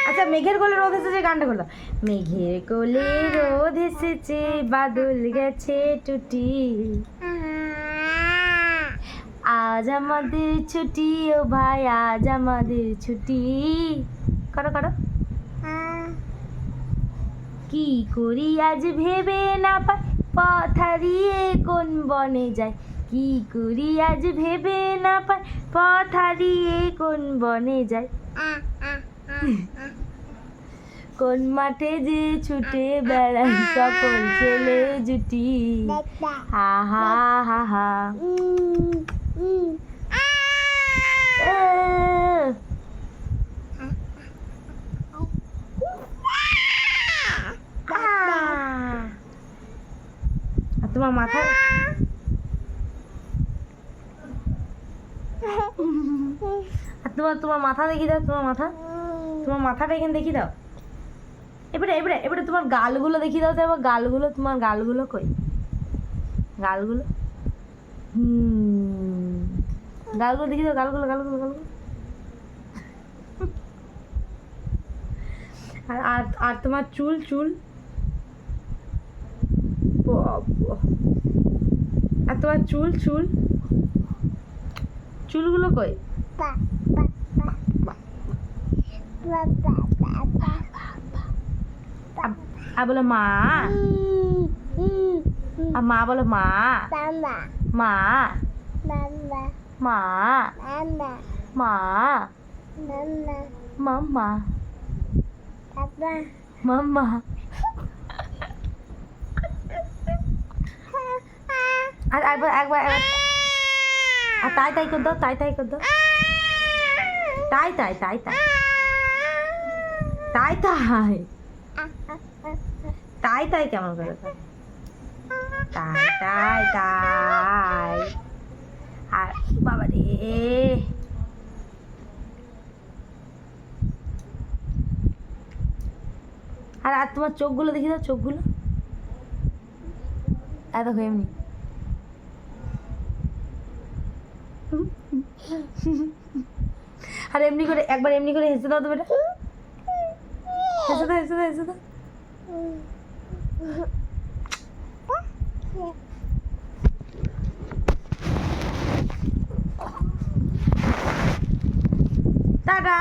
আচ্ছা মেঘের কোলে রোদ এসেছে গানটা করলো। মেঘের কোলে রোদ এসেছে বাদল গেছে টুটি, আজ আমাদের ছুটি ও ভাই আজ আমাদের ছুটি। করো করো। কি করি আজ ভেবে না পাই পথ হারিয়ে কোন বনে যাই, কি করি আজ ভেবে না পাই পথ হারিয়ে কোন বনে যাই, কোন মাঠে যে ছুটে বেড়াই সকল ছেলে জুটি, হা হা হা হা। আর তোমার মাথা আর তোমার মাথা দেখি দাও, তোমার মাথাটা এখানে দেখি দাও। এবারে তোমার গালগুলো দেখি দাও তো, এবার গালগুলো, তোমার গালগুলো কই, গালগুলো গালগুলো দেখি দাও, গালগুলো। আর আর তোমার চুল আর তোমার চুলগুলো কই? আর বলো মা, আর মা বলো মা, মা মা মা মাম্মা মাম্মা। আর একবার আর তাই কর দাও, তাই কর দাও, তাই কেমন করে তাই আর বাবা রে। আর তোমার চোখগুলো দেখি দাও, চোখগুলো এত এমনি। আর এমনি করে একবার এমনি করে হেসে দাও তো বেটা, হেসে দাও। টাটা।